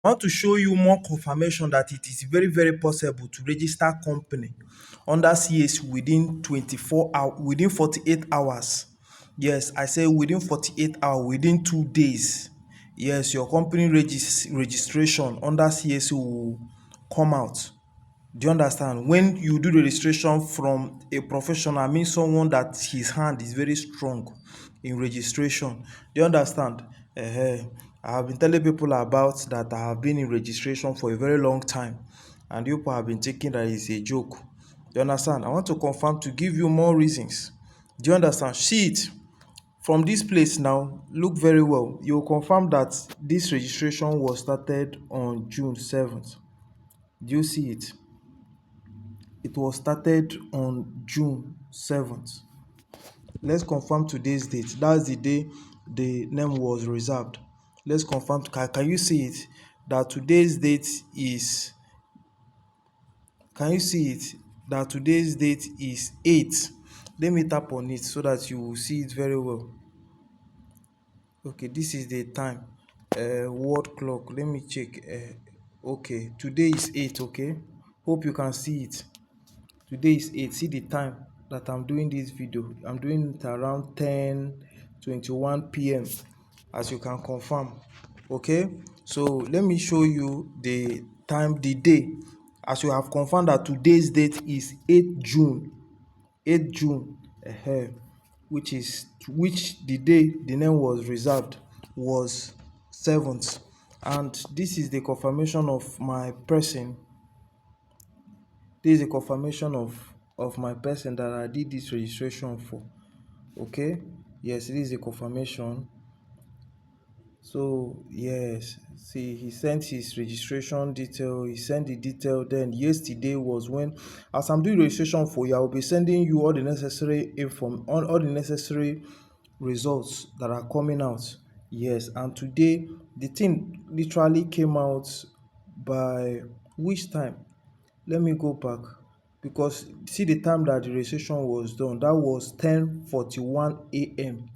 I want to show you more confirmation that it is very, very possible to register company under CAC within 24 hours, within 48 hours. Yes, I say within 48 hours, within 2 days. Yes, your company registration under CAC will come out. Do you understand? When you do the registration from a professional, I mean someone that his hand is very strong in registration. Do you understand? I have been telling people about that. I have been in registration for a very long time, and people have been thinking that it's a joke. Do you understand? I want to confirm to give you more reasons. Do you understand? See it from this place now. Look very well. You will confirm that this registration was started on June 7th. Do you see it? It was started on June 7th. Let's confirm today's date. That's the day the name was reserved. Let's confirm. Can you see it? That today's date is. Can you see it? That today's date is 8. Let me tap on it so that you will see it very well. Okay, this is the time. Word clock. Let me check. Okay, today is 8. Okay, hope you can see it. Today is 8. See the time that I'm doing this video. I'm doing it around 10:21 p.m. as you can confirm. Okay, so let me show you the time, the day. As you have confirmed that today's date is 8 June. 8 June, which the day the name was reserved was 7th. And this is the confirmation of my person. This is a confirmation of my person that I did this registration for. Okay, yes, this is a confirmation. So yes, see, he sent his registration detail. He sent the detail. Then yesterday was when, as I'm doing registration for you, I will be sending you all the necessary all the necessary results that are coming out. Yes, and today the thing literally came out by which time? Let me go back, because see the time that the registration was done, that was 10:41 a.m.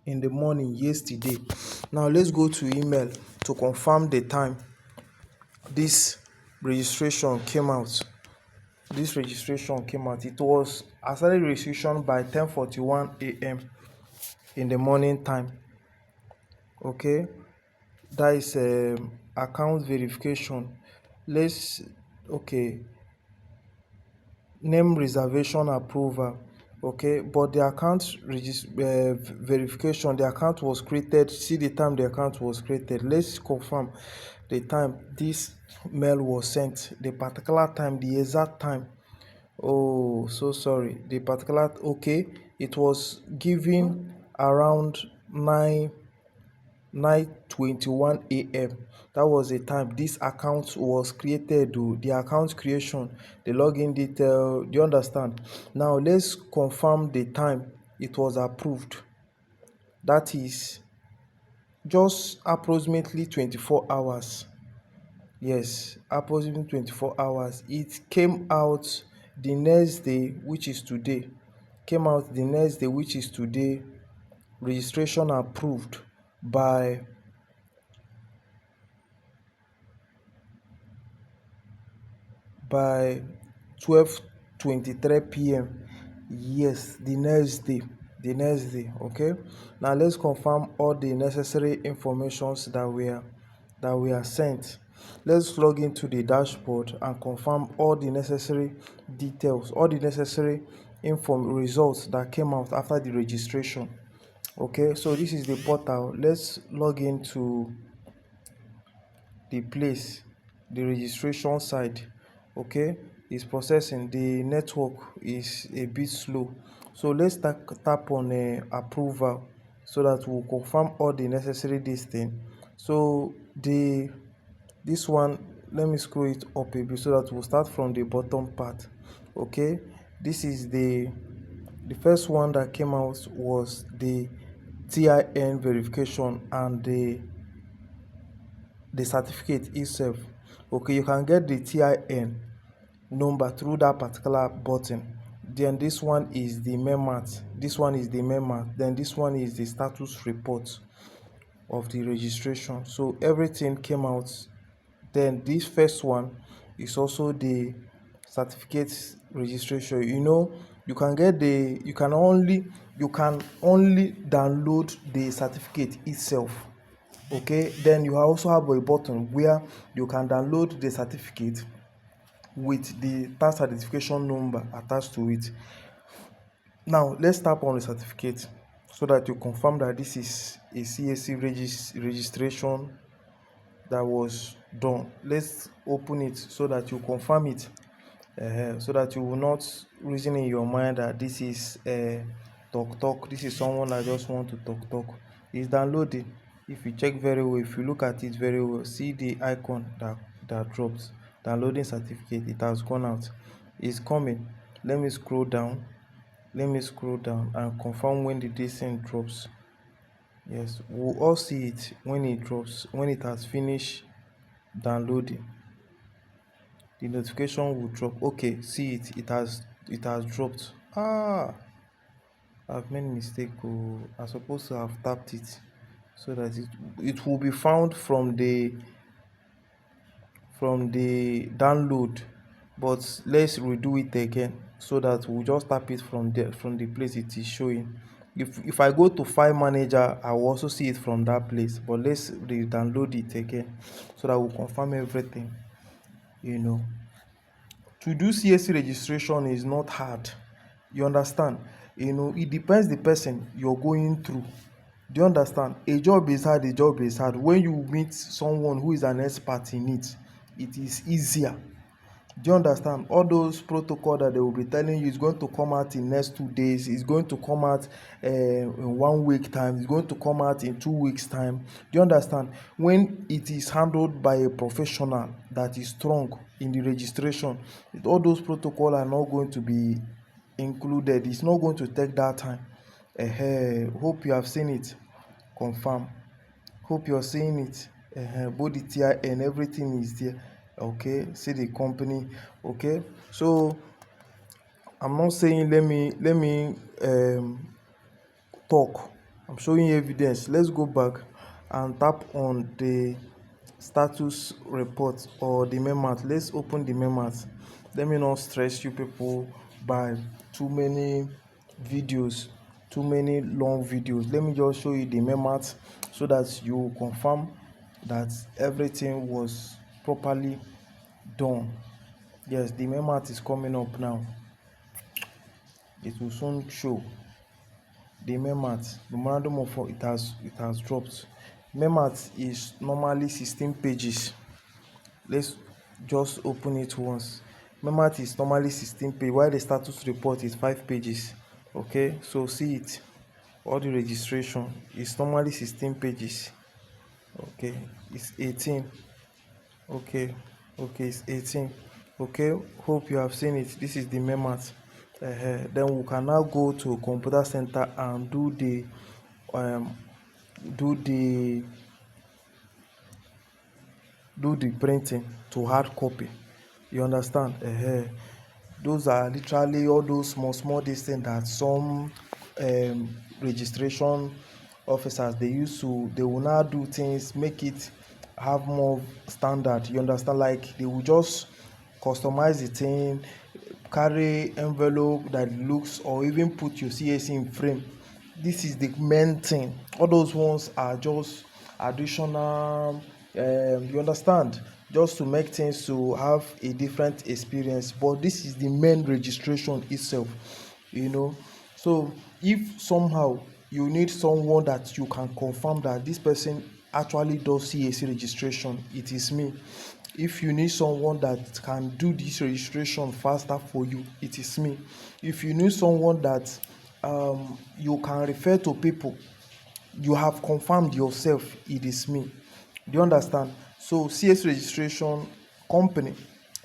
in the morning yesterday. Now let's go to email to confirm the time this registration came out. This registration came out. I started registration by 10:41 a.m. in the morning time. Okay, that is account verification. Let's Okay, name reservation approval. Okay, but the account verification, the account was created. See the time the account was created. Let's confirm the time this mail was sent, the particular time, the exact time. Oh, so sorry, the particular. Okay, it was given around 9:21 a.m. That was the time this account was created. The account creation, the login detail. Do you understand? Now let's confirm the time it was approved. That is just approximately 24 hours. Yes, approximately 24 hours. It came out the next day, which is today. Came out the next day, which is today. Registration approved by 12:23 p.m. Yes, the next day. Okay, now let's confirm all the necessary informations that we are sent. Let's log into the dashboard and confirm all the necessary details, all the necessary results that came out after the registration. Okay, so this is the portal. Let's log into the place, the registration side. Okay, it's processing. The network is a bit slow, so let's tap on approval so that we'll confirm all the necessary distance. So this one, let me scroll it up a bit so that we'll start from the bottom part. Okay, this is the first one that came out was the TIN verification and the certificate itself. Okay, you can get the TIN number through that particular button. Then this one is the MEMAT. Then this one is the status report of the registration. So everything came out Then this first one is also the certificate registration. You can get you can only download the certificate itself. Okay, then you also have a button where you can download the certificate with the tax certification number attached to it. Now let's tap on the certificate so that you confirm that this is a CAC registration that was done. Let's open it so that you confirm it, so that you will not reason in your mind that this is talk. This is someone that just want to talk. It's downloading. If you check very well, if you look at it very well, see the icon that drops. Downloading certificate. It has gone out. It's coming. Let me scroll down. And confirm when the descent drops. Yes, we'll all see it when it drops, when it has finished downloading. The notification will drop. Okay, see it has dropped. I've made a mistake. I'm supposed to have tapped it so that it will be found from the download, but let's redo it again so that we'll just tap it from there, from the place it is showing. If I go to file manager, I will also see it from that place, but let's re-download it again so that we'll confirm everything. To do CAC registration is not hard. You understand? It depends the person you're going through. Do you understand? A job is hard. When you meet someone who is an expert in it, it is easier. Do you understand? All those protocol that they will be telling you is going to come out in next 2 days, it's going to come out in 1 week time, it's going to come out in 2 weeks time. Do you understand? When it is handled by a professional that is strong in the registration, all those protocol are not going to be included. It's not going to take that time. Hope you have seen it. Confirm. Hope you're seeing it. Both the TI and everything is there. Okay, see the company. Okay, so I'm not saying let me talk. I'm showing you evidence. Let's go back and tap on the status report or the memo. Let's open the memo. Let me not stress you people by too many videos, too many long videos. Let me just show you the memo so that you confirm that everything was properly done. Yes, the memo is coming up now. It will soon show the memorandum of it has dropped. Memat is normally 16 pages. Let's just open it once. Memat is normally 16 pages, while the status report is 5 pages. Okay, so see it. All the registration is normally 16 pages. Okay, it's 18. Okay, it's 18. Okay, hope you have seen it. This is the memat. Then we can now go to computer center and do the printing to hard copy. You understand? Those are literally all those small distance that some registration officers they will now do things, make it have more standard. You understand? Like they will just customize the thing, carry envelope that looks, or even put your CAC in frame. This is the main thing. All those ones are just additional. You understand? Just to make things to have a different experience, but this is the main registration itself. So if somehow you need someone that you can confirm that this person actually does CAC registration, it is me. If you need someone that can do this registration faster for you, it is me. If you need someone that you can refer to people, you have confirmed yourself, it is me. Do you understand? So CS registration company,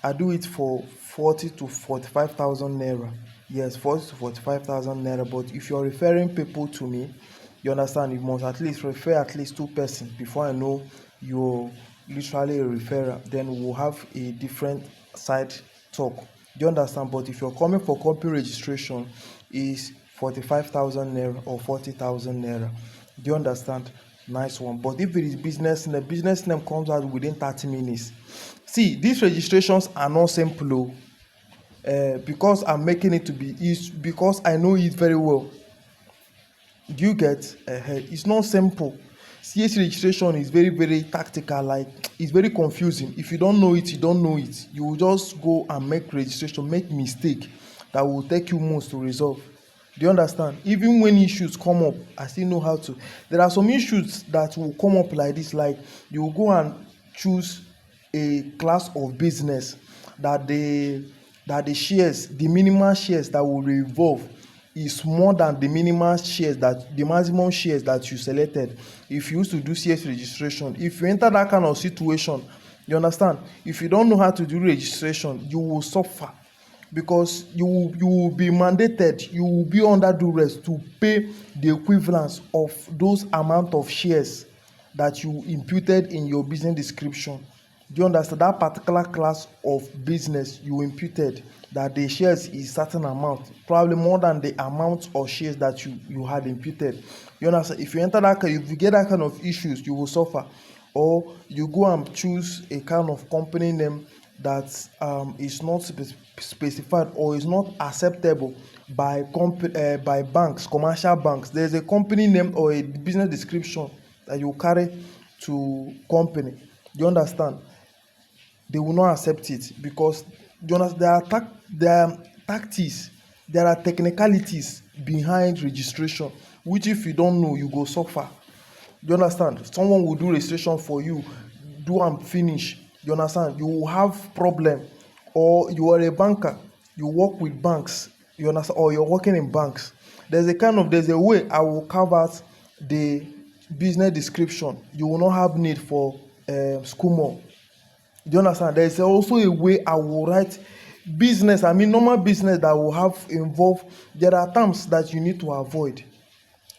I do it for 40 to 45,000 naira. Yes, 40 to 45,000 naira. But if you're referring people to me, you understand, you must at least refer at least 2 persons before I know you're literally a referrer. Then we'll have a different side talk. Do you understand? But if you're coming for company registration, is 45,000 naira or 40,000 naira. Do you understand? Nice one. But if it is business name comes out within 30 minutes. See, these registrations are not simple. Because I'm making it to be easy, because I know it very well. Do you get? It's not simple. CAC registration is very, very tactical. Like, it's very confusing. If you don't know it, you don't know it. You will just go and make registration, make mistake that will take you months to resolve. Do you understand? Even when issues come up, I still know how to. There are some issues that will come up like this. Like, you will go and choose a class of business that the shares, the minimum shares that will revolve is more than the maximum shares that you selected. If you used to do CS registration, if you enter that kind of situation, you understand, if you don't know how to do registration, you will suffer, because you will be mandated, you will be under duress to pay the equivalence of those amount of shares that you imputed in your business description. Do you understand? That particular class of business you imputed, that the shares is certain amount, probably more than the amount of shares that you had imputed. You understand? If you enter that, if you get that kind of issues, you will suffer. Or you go and choose a kind of company name that is not specified or is not acceptable by banks, commercial banks. There's a company name or a business description that you carry to company. Do you understand? They will not accept it, because there are tactics, there are technicalities behind registration, which if you don't know, you go suffer. You understand? Someone will do registration for you, do and finish. You understand? You will have problem. Or you are a banker, you work with banks, you understand, or you're working in banks. There's a way I will carve out the business description. You will not have need for school. Do you understand? There is also a way I will write business. I mean, normal business that will have involved. There are terms that you need to avoid.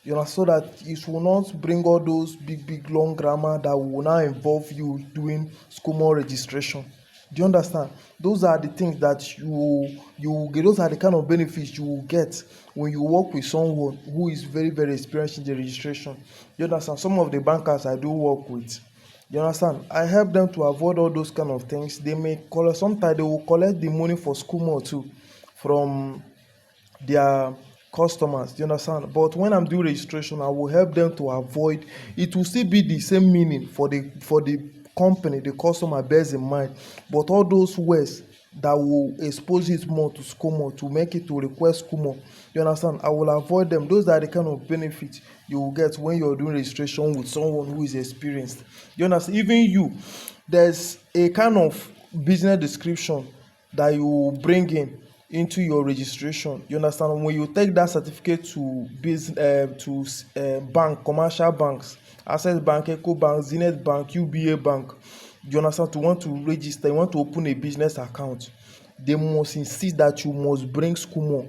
You know, so that it will not bring all those big long grammar that will now involve you doing school registration. Do you understand? Those are the things that you get. Those are the kind of benefits you will get when you work with someone who is very, very experienced in the registration. You understand? Some of the bankers I do work with, you understand, I help them to avoid all those kind of things. They may collect, sometimes they will collect the money for school too from their customers. You understand? But when I'm doing registration, I will help them to avoid. It will still be the same meaning for the company, the customer bears in mind, but all those words that will expose it more to SCOMO, to make it to request SCOMO, you understand, I will avoid them. Those are the kind of benefits you will get when you're doing registration with someone who is experienced. You understand? Even you, there's a kind of business description that you bring in into your registration. You understand? When you take that certificate to bank, commercial banks, Access Bank, Eco Bank, Zenith Bank, UBA Bank, you understand, to want to register, you want to open a business account, they must insist that you must bring SCOMO.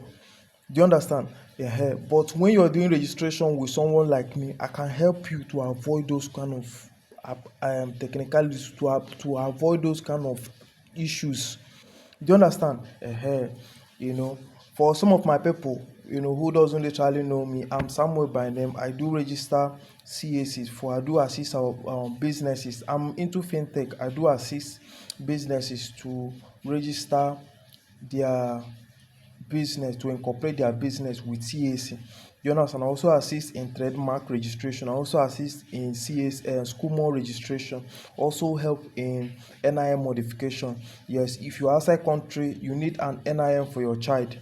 Do you understand? Yeah. But when you're doing registration with someone like me, I can help you to avoid those kind of technicalities, to avoid those kind of issues. Do you understand? You know, for some of my people, who doesn't literally know me, I'm Samuel by name. I do register CACs I do assist our businesses. I'm into fintech. I do assist businesses to register their business, to incorporate their business with CAC. You understand? I also assist in trademark registration. I also assist in school registration. Also help in NIM modification. Yes, if you're outside country, you need an NIM for your child.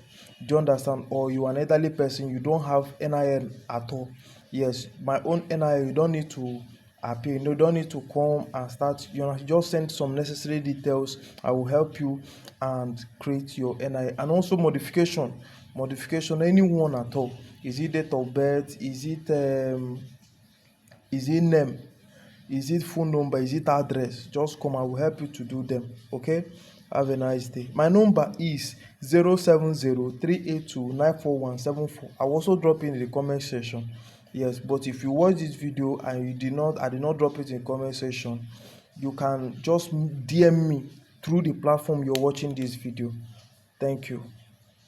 Do you understand? Or you are an elderly person, you don't have NIM at all. Yes, my own NIM, you don't need to appear. You don't need to come and start. Just send some necessary details. I will help you and create your NIM. And also modification, anyone at all. Is it date of birth? Is it name? Is it phone number? Is it address? Just come, I will help you to do them. Okay? Have a nice day. My number is 070-382-94174. I will also drop in the comment section. Yes, but if you watch this video and I did not drop it in the comment section, you can just DM me through the platform you're watching this video. Thank you.